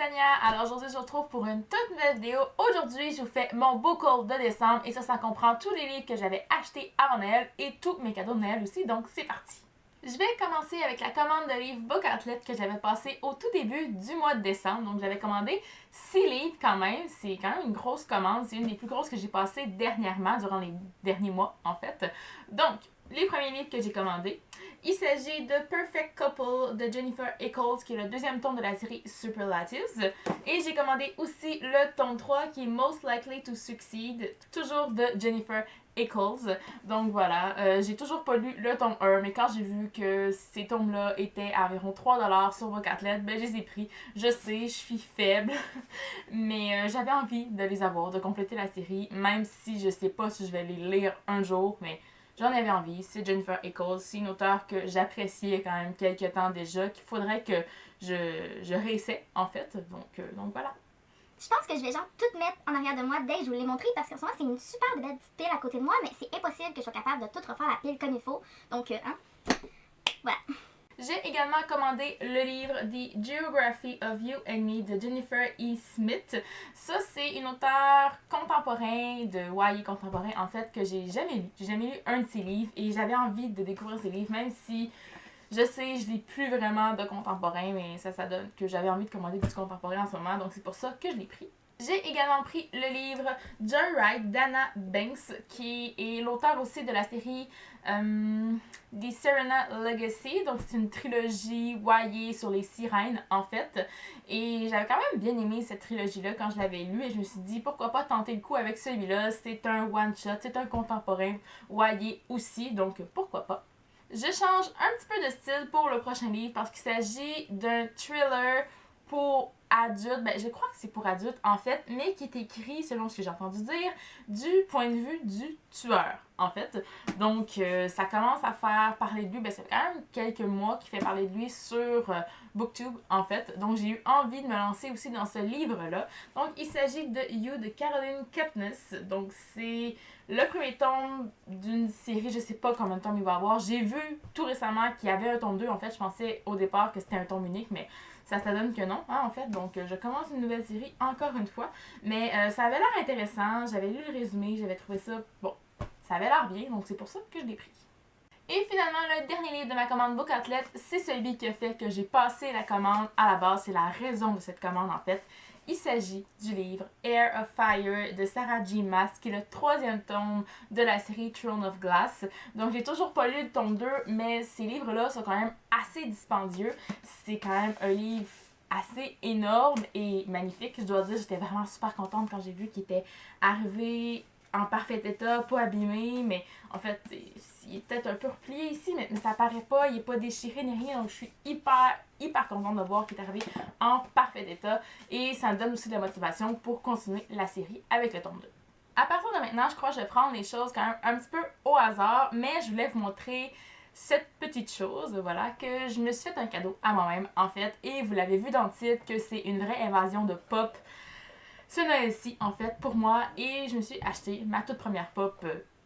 Tania. Alors aujourd'hui, je vous retrouve pour une toute nouvelle vidéo. Aujourd'hui, je vous fais mon book haul de décembre et ça comprend tous les livres que j'avais achetés avant Noël et tous mes cadeaux de Noël aussi, donc c'est parti. Je vais commencer avec la commande de livres Book Outlet que j'avais passé au tout début du mois de décembre. Donc j'avais commandé 6 livres quand même. C'est quand même une grosse commande. C'est une des plus grosses que j'ai passées dernièrement, durant les derniers mois en fait. Donc, les premiers livres que j'ai commandés. Il s'agit de Perfect Couple de Jennifer Eccles, qui est le deuxième tome de la série Superlatives. Et j'ai commandé aussi le tome 3 qui est Most Likely to Succeed, toujours de Jennifer Eccles. Donc voilà, j'ai toujours pas lu le tome 1, mais quand j'ai vu que ces tomes-là étaient à environ 3$ sur Book Outlet, ben je les ai pris. Je sais, je suis faible, mais j'avais envie de les avoir, de compléter la série, même si je sais pas si je vais les lire un jour, mais j'en avais envie. C'est Jennifer Eccles, c'est une auteure que j'appréciais quand même quelques temps déjà, qu'il faudrait que je réessaie en fait, donc voilà. Je pense que je vais genre tout mettre en arrière de moi dès que je vous l'ai montré parce qu'en ce moment c'est une super belle petite pile à côté de moi, mais c'est impossible que je sois capable de tout refaire la pile comme il faut. Donc, voilà. J'ai également commandé le livre The Geography of You and Me de Jennifer E. Smith. Ça, c'est une auteure contemporain de YA contemporain en fait que j'ai jamais lu. J'ai jamais lu un de ses livres et j'avais envie de découvrir ses livres, même si je sais, je lis plus vraiment de contemporain, mais ça donne que j'avais envie de commander du contemporain en ce moment, donc c'est pour ça que je l'ai pris. J'ai également pris le livre Joyride d'Anna Banks, qui est l'auteur aussi de la série The Serena Legacy. Donc c'est une trilogie YA sur les sirènes en fait. Et j'avais quand même bien aimé cette trilogie-là quand je l'avais lue et je me suis dit pourquoi pas tenter le coup avec celui-là. C'est un one-shot, c'est un contemporain YA aussi, donc pourquoi pas. Je change un petit peu de style pour le prochain livre parce qu'il s'agit d'un thriller pour adultes, ben je crois que c'est pour adultes en fait, mais qui est écrit, selon ce que j'ai entendu dire, du point de vue du tueur en fait. Donc ça commence à faire parler de lui, ben c'est quand même quelques mois qu'il fait parler de lui sur Booktube en fait. Donc j'ai eu envie de me lancer aussi dans ce livre-là. Donc il s'agit de You de Caroline Kepnes. Donc c'est le premier tome d'une série, je sais pas combien de tomes il va y avoir. J'ai vu tout récemment qu'il y avait un tome 2 en fait. Je pensais au départ que c'était un tome unique, mais ça se donne que non, hein, en fait. Donc, je commence une nouvelle série encore une fois. Mais ça avait l'air intéressant. J'avais lu le résumé. J'avais trouvé ça, bon, ça avait l'air bien. Donc, c'est pour ça que je l'ai pris. Et finalement, le dernier livre de ma commande Book Outlet, c'est celui qui a fait que j'ai passé la commande à la base. C'est la raison de cette commande, en fait. Il s'agit du livre Air of Fire de Sarah J. Maas, qui est le troisième tome de la série Throne of Glass. Donc, j'ai toujours pas lu le tome 2, mais ces livres-là sont quand même assez dispendieux. C'est quand même un livre assez énorme et magnifique. Je dois dire, j'étais vraiment super contente quand j'ai vu qu'il était arrivé en parfait état, pas abîmé, mais en fait, il est peut-être un peu replié ici, mais ça paraît pas, il est pas déchiré ni rien, donc je suis hyper contente de voir qu'il est arrivé en parfait état et ça me donne aussi de la motivation pour continuer la série avec le tome 2. À partir de maintenant, je crois que je vais prendre les choses quand même un petit peu au hasard, mais je voulais vous montrer cette petite chose, voilà, que je me suis fait un cadeau à moi-même en fait, et vous l'avez vu dans le titre que c'est une vraie invasion de pop ce Noël-ci, en fait, pour moi, et je me suis acheté ma toute première pop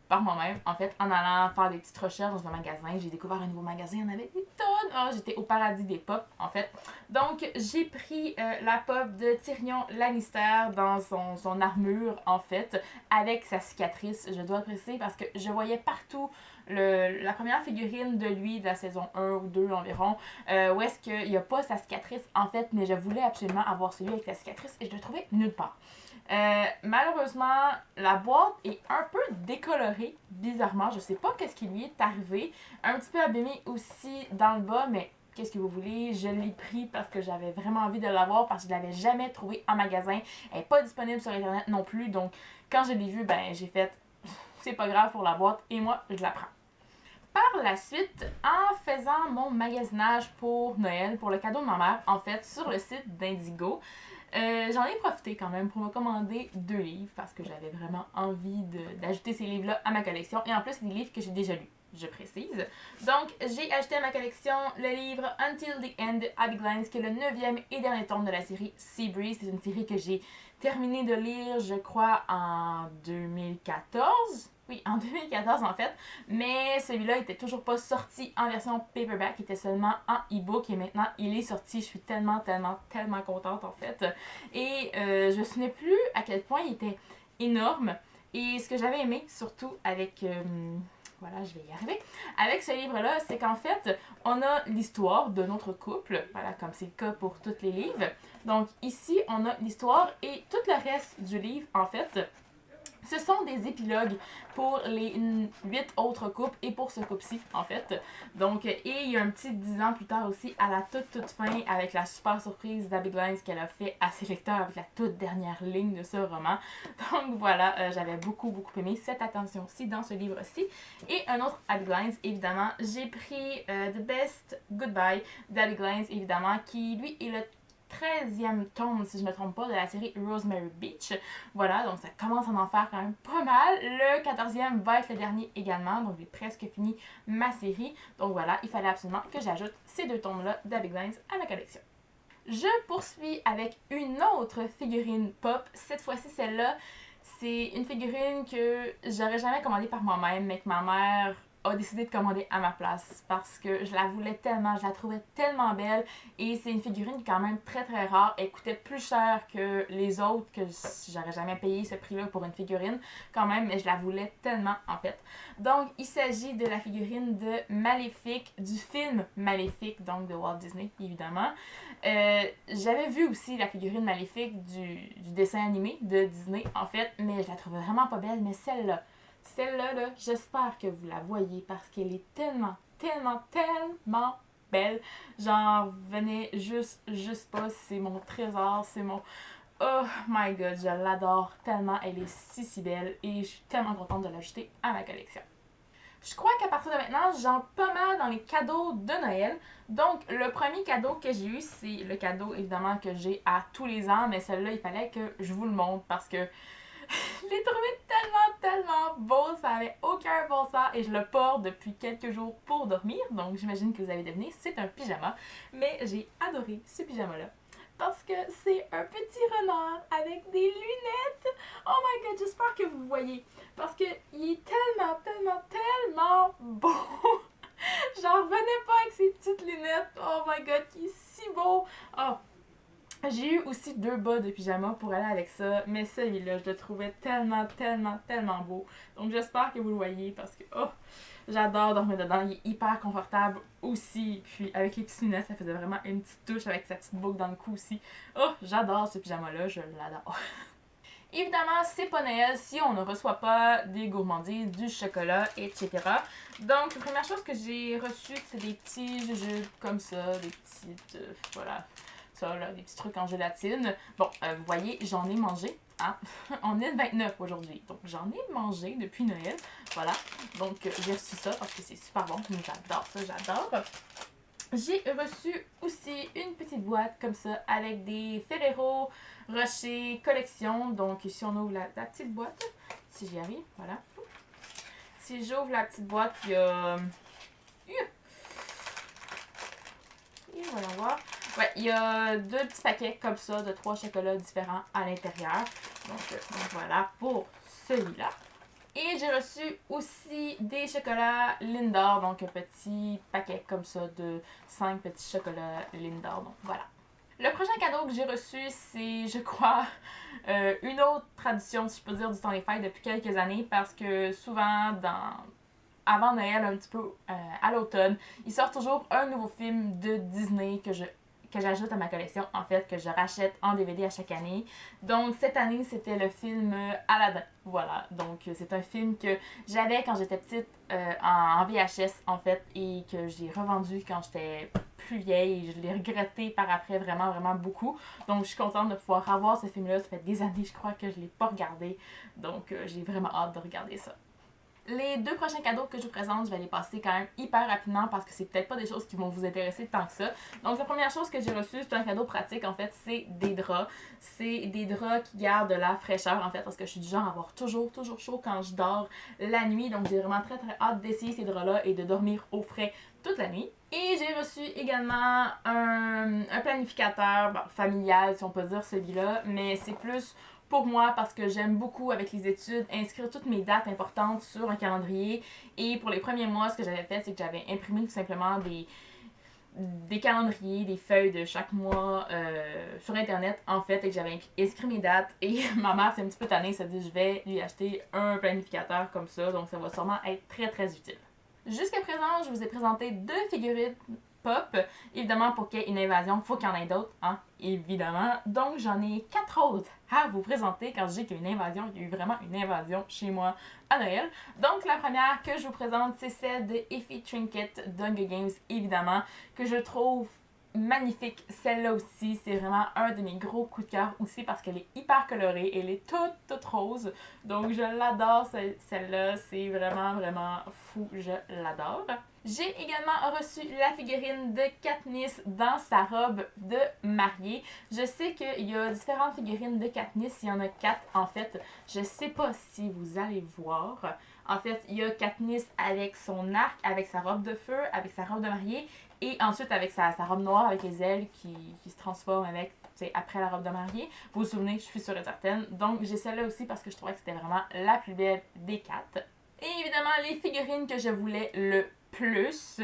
par moi-même, en fait, en allant faire des petites recherches dans un magasin. J'ai découvert un nouveau magasin, il y en avait des tonnes! Oh, j'étais au paradis des pop, en fait. Donc, j'ai pris la pop de Tyrion Lannister dans son armure, en fait, avec sa cicatrice, je dois le préciser, parce que je voyais partout la première figurine de lui de la saison 1 ou 2 environ, où est-ce qu'il n'y a pas sa cicatrice, en fait, mais je voulais absolument avoir celui avec la cicatrice et je le trouvais nulle part. Malheureusement, la boîte est un peu décolorée, bizarrement. Je sais pas qu'est-ce qui lui est arrivé. Un petit peu abîmé aussi dans le bas, mais qu'est-ce que vous voulez? Je l'ai pris parce que j'avais vraiment envie de l'avoir, parce que je l'avais jamais trouvé en magasin. Elle n'est pas disponible sur Internet non plus. Donc, quand je l'ai vue, ben, j'ai fait c'est pas grave pour la boîte et moi, je la prends. Par la suite, en faisant mon magasinage pour Noël, pour le cadeau de ma mère, en fait, sur le site d'Indigo, j'en ai profité quand même pour me commander 2 livres parce que j'avais vraiment envie d'ajouter ces livres-là à ma collection. Et en plus, c'est des livres que j'ai déjà lus, je précise. Donc, j'ai ajouté à ma collection le livre Until the End de Abby Glines, qui est le 9e et dernier tome de la série Seabreeze. C'est une série que j'ai terminé de lire, je crois, en 2014. Oui, en 2014 en fait, mais celui-là était toujours pas sorti en version paperback, il était seulement en e-book et maintenant il est sorti. Je suis tellement contente en fait. Et je me souvenais plus à quel point il était énorme. Et ce que j'avais aimé surtout avec voilà, je vais y arriver. Avec ce livre-là, c'est qu'en fait, on a l'histoire de notre couple, voilà, comme c'est le cas pour tous les livres. Donc ici, on a l'histoire et tout le reste du livre, en fait, ce sont des épilogues pour les 8 autres couples et pour ce couple-ci, en fait. Donc, et il y a un petit 10 ans plus tard aussi, à la toute fin, avec la super surprise d'Abigail qu'elle a fait à ses lecteurs avec la toute dernière ligne de ce roman. Donc voilà, j'avais beaucoup aimé cette attention-ci dans ce livre-ci. Et un autre Abigail, évidemment, j'ai pris The Best Goodbye d'Abigail, évidemment, qui lui est le 13e tome, si je ne me trompe pas, de la série Rosemary Beach. Voilà, donc ça commence à en faire quand même pas mal. Le 14e va être le dernier également, donc j'ai presque fini ma série. Donc voilà, il fallait absolument que j'ajoute ces 2 tomes-là d'Abigail à ma collection. Je poursuis avec une autre figurine pop. Cette fois-ci, celle-là, c'est une figurine que j'aurais jamais commandée par moi-même, mais que ma mère a décidé de commander à ma place parce que je la voulais tellement, je la trouvais tellement belle et c'est une figurine qui est quand même très rare. Elle coûtait plus cher que les autres, que j'aurais jamais payé ce prix-là pour une figurine quand même, mais je la voulais tellement en fait. Donc il s'agit de la figurine de Maléfique, du film Maléfique, donc de Walt Disney évidemment. J'avais vu aussi la figurine Maléfique du dessin animé de Disney en fait, mais je la trouvais vraiment pas belle, mais celle-là, là, j'espère que vous la voyez parce qu'elle est tellement belle. J'en venais juste pas. C'est mon trésor, c'est mon... Oh my god, je l'adore tellement. Elle est si belle et je suis tellement contente de l'ajouter à ma collection. Je crois qu'à partir de maintenant, j'en pas mal dans les cadeaux de Noël. Donc, le premier cadeau que j'ai eu, c'est le cadeau évidemment que j'ai à tous les ans, mais celui-là, il fallait que je vous le montre parce que je l'ai trouvé tellement beau, ça avait aucun bon sens et je le porte depuis quelques jours pour dormir, donc j'imagine que vous avez deviné, c'est un pyjama, mais j'ai adoré ce pyjama-là parce que c'est un petit renard avec des lunettes. Oh my god, j'espère que vous voyez parce que il est tellement beau. J'en revenais pas avec ses petites lunettes. Oh my god, il est si beau. Oh, j'ai eu aussi 2 bas de pyjama pour aller avec ça, mais celui-là, je le trouvais tellement beau. Donc j'espère que vous le voyez parce que, oh, j'adore dormir dedans. Il est hyper confortable aussi. Puis avec les petites lunettes, ça faisait vraiment une petite touche avec sa petite boucle dans le cou aussi. Oh, j'adore ce pyjama-là, je l'adore. Évidemment, c'est pas Noël si on ne reçoit pas des gourmandises, du chocolat, etc. Donc, la première chose que j'ai reçue, c'est des petits jujubes comme ça, des petites, voilà, ça là, des petits trucs en gélatine. Bon, vous voyez, j'en ai mangé. Hein? On est le 29 aujourd'hui, donc j'en ai mangé depuis Noël. Voilà, donc j'ai reçu ça parce que c'est super bon. J'adore ça, j'adore. J'ai reçu aussi une petite boîte comme ça avec des Ferrero Rocher collection. Donc ici on ouvre la petite boîte, si j'y arrive, voilà. Si j'ouvre la petite boîte, il y a... Et voilà, voir. Ouais, il y a 2 petits paquets comme ça de 3 chocolats différents à l'intérieur. Donc voilà pour celui-là. Et j'ai reçu aussi des chocolats Lindor, donc un petit paquet comme ça de 5 petits chocolats Lindor. Donc voilà. Le prochain cadeau que j'ai reçu, c'est, je crois, une autre tradition, si je peux dire, du temps des fêtes depuis quelques années, parce que souvent, avant Noël, un petit peu à l'automne, il sort toujours un nouveau film de Disney que j'ajoute à ma collection, en fait, que je rachète en DVD à chaque année. Donc, cette année, c'était le film Aladdin. Voilà, donc c'est un film que j'avais quand j'étais petite en VHS, en fait, et que j'ai revendu quand j'étais plus vieille et je l'ai regretté par après vraiment beaucoup. Donc, je suis contente de pouvoir revoir ce film-là. Ça fait des années, je crois, que je ne l'ai pas regardé. Donc, j'ai vraiment hâte de regarder ça. Les 2 prochains cadeaux que je vous présente, je vais les passer quand même hyper rapidement parce que c'est peut-être pas des choses qui vont vous intéresser tant que ça. Donc la première chose que j'ai reçue, c'est un cadeau pratique en fait, c'est des draps. C'est des draps qui gardent de la fraîcheur en fait parce que je suis du genre à avoir toujours chaud quand je dors la nuit. Donc j'ai vraiment très hâte d'essayer ces draps-là et de dormir au frais toute la nuit. Et j'ai reçu également un planificateur familial, si on peut dire celui-là, mais c'est plus pour moi parce que j'aime beaucoup avec les études inscrire toutes mes dates importantes sur un calendrier. Et pour les premiers mois, ce que j'avais fait, c'est que j'avais imprimé tout simplement des calendriers, des feuilles de chaque mois sur internet en fait, et que j'avais inscrit mes dates. Et ma mère c'est un petit peu tannée, ça dit je vais lui acheter un planificateur comme ça, donc ça va sûrement être très très utile. Jusqu'à présent, je vous ai présenté 2 figurines pop. Évidemment, pour qu'il y ait une invasion, il faut qu'il y en ait d'autres, hein, évidemment. Donc, j'en ai 4 autres à vous présenter quand je dis qu'il y a une invasion. Il y a eu vraiment une invasion chez moi à Noël. Donc, la première que je vous présente, c'est celle de Effie Trinket d'Hunger Games, évidemment, que je trouve magnifique. Celle-là aussi, c'est vraiment un de mes gros coups de cœur aussi parce qu'elle est hyper colorée. Elle est toute rose. Donc, je l'adore, celle-là. C'est vraiment, vraiment fou. Je l'adore. J'ai également reçu la figurine de Katniss dans sa robe de mariée. Je sais qu'il y a différentes figurines de Katniss. Il y en a 4 en fait. Je sais pas si vous allez voir. En fait, il y a Katniss avec son arc, avec sa robe de feu, avec sa robe de mariée. Et ensuite avec sa robe noire avec les ailes qui se transforment avec, après la robe de mariée. Vous vous souvenez, je suis sûre et certaine. Donc j'ai celle-là aussi parce que je trouvais que c'était vraiment la plus belle des 4. Et évidemment, les figurines que je voulais le plus.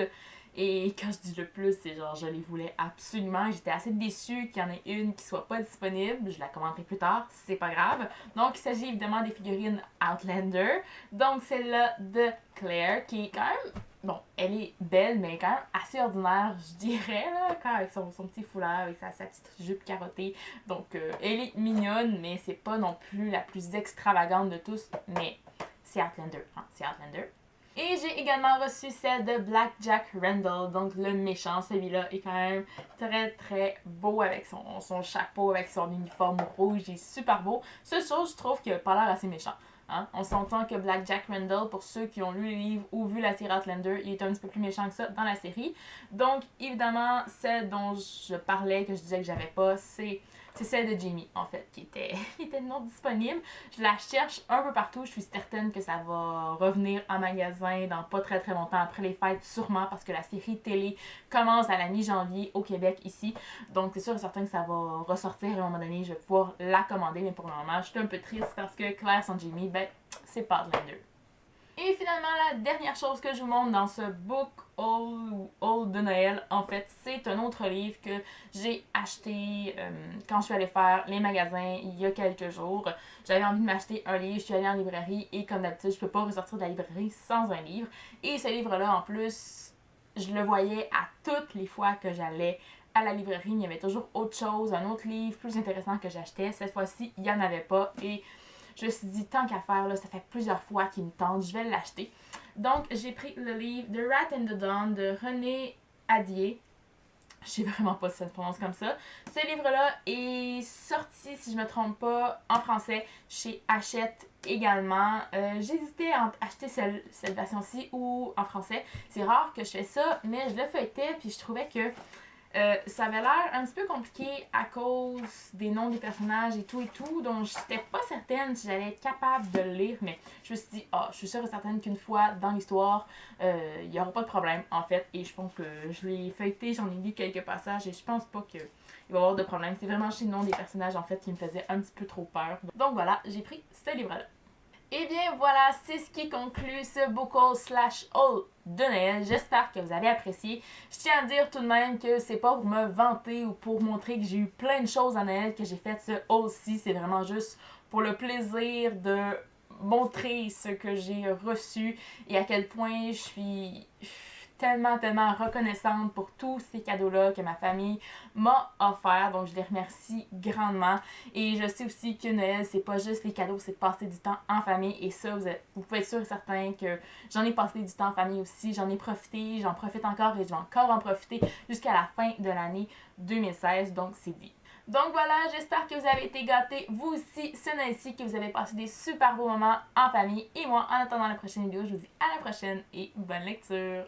Et quand je dis le plus, c'est genre je les voulais absolument. J'étais assez déçue qu'il y en ait une qui soit pas disponible. Je la commanderai plus tard, c'est pas grave. Donc il s'agit évidemment des figurines Outlander. Donc celle-là de Claire qui est quand même... Bon, elle est belle, mais quand même assez ordinaire, je dirais, là, quand avec son petit foulard, avec sa petite jupe carottée. Donc, elle est mignonne, mais c'est pas non plus la plus extravagante de tous, mais c'est Outlander, hein, c'est Outlander. Et j'ai également reçu celle de Black Jack Randall, donc le méchant. Celui-là est quand même très beau avec son chapeau, avec son uniforme rouge, il est super beau. Seule chose, je trouve qu'il a pas l'air assez méchant. Hein? On s'entend que Black Jack Randall, pour ceux qui ont lu les livres ou vu la série Outlander, il est un petit peu plus méchant que ça dans la série. Donc, évidemment, celle dont je parlais, que je disais que j'avais pas, c'est celle de Jamie, en fait, qui était non disponible. Je la cherche un peu partout. Je suis certaine que ça va revenir en magasin dans pas très longtemps après les fêtes, sûrement, parce que la série télé commence à la mi-janvier au Québec, ici. Donc, c'est sûr et certain que ça va ressortir à un moment donné. Je vais pouvoir la commander, mais pour le moment, je suis un peu triste parce que Claire sans Jamie, ben, c'est pas Outlander. Et finalement, la dernière chose que je vous montre dans ce book haul de Noël, en fait, c'est un autre livre que j'ai acheté quand je suis allée faire les magasins il y a quelques jours. J'avais envie de m'acheter un livre, je suis allée en librairie et comme d'habitude, je peux pas ressortir de la librairie sans un livre. Et ce livre-là, en plus, je le voyais à toutes les fois que j'allais à la librairie. Il y avait toujours autre chose, un autre livre plus intéressant que j'achetais. Cette fois-ci, il n'y en avait pas et je me suis dit, tant qu'à faire, là, ça fait plusieurs fois qu'il me tente, je vais l'acheter. Donc, j'ai pris le livre The Rat and the Dawn de René Adier. Je sais vraiment pas si ça se prononce comme ça. Ce livre-là est sorti, si je me trompe pas, en français chez Hachette également. J'hésitais à acheter cette version-ci ou en français. C'est rare que je fais ça, mais je le feuilletais puis je trouvais que ça avait l'air un petit peu compliqué à cause des noms des personnages et tout, donc j'étais pas certaine si j'allais être capable de le lire, mais je me suis dit, je suis sûre et certaine qu'une fois dans l'histoire, il n'y aura pas de problème en fait, et je pense que je l'ai feuilleté, j'en ai lu quelques passages et je pense pas qu'il va y avoir de problème. C'est vraiment chez le nom des personnages en fait qui me faisait un petit peu trop peur. Donc voilà, j'ai pris ce livre-là. Et bien voilà, c'est ce qui conclut ce book haul / haul de Noël. J'espère que vous avez apprécié. Je tiens à dire tout de même que c'est pas pour me vanter ou pour montrer que j'ai eu plein de choses à Noël que j'ai fait ce haul-ci. C'est vraiment juste pour le plaisir de montrer ce que j'ai reçu et à quel point je suis tellement reconnaissante pour tous ces cadeaux-là que ma famille m'a offert. Donc, je les remercie grandement. Et je sais aussi que Noël, c'est pas juste les cadeaux, c'est de passer du temps en famille. Et ça, vous pouvez être sûr et certain que j'en ai passé du temps en famille aussi. J'en ai profité, j'en profite encore et je vais encore en profiter jusqu'à la fin de l'année 2016. Donc, c'est dit. Donc voilà, j'espère que vous avez été gâtés, vous aussi, ce Noël-ci, que vous avez passé des super beaux moments en famille. Et moi, en attendant la prochaine vidéo, je vous dis à la prochaine et bonne lecture!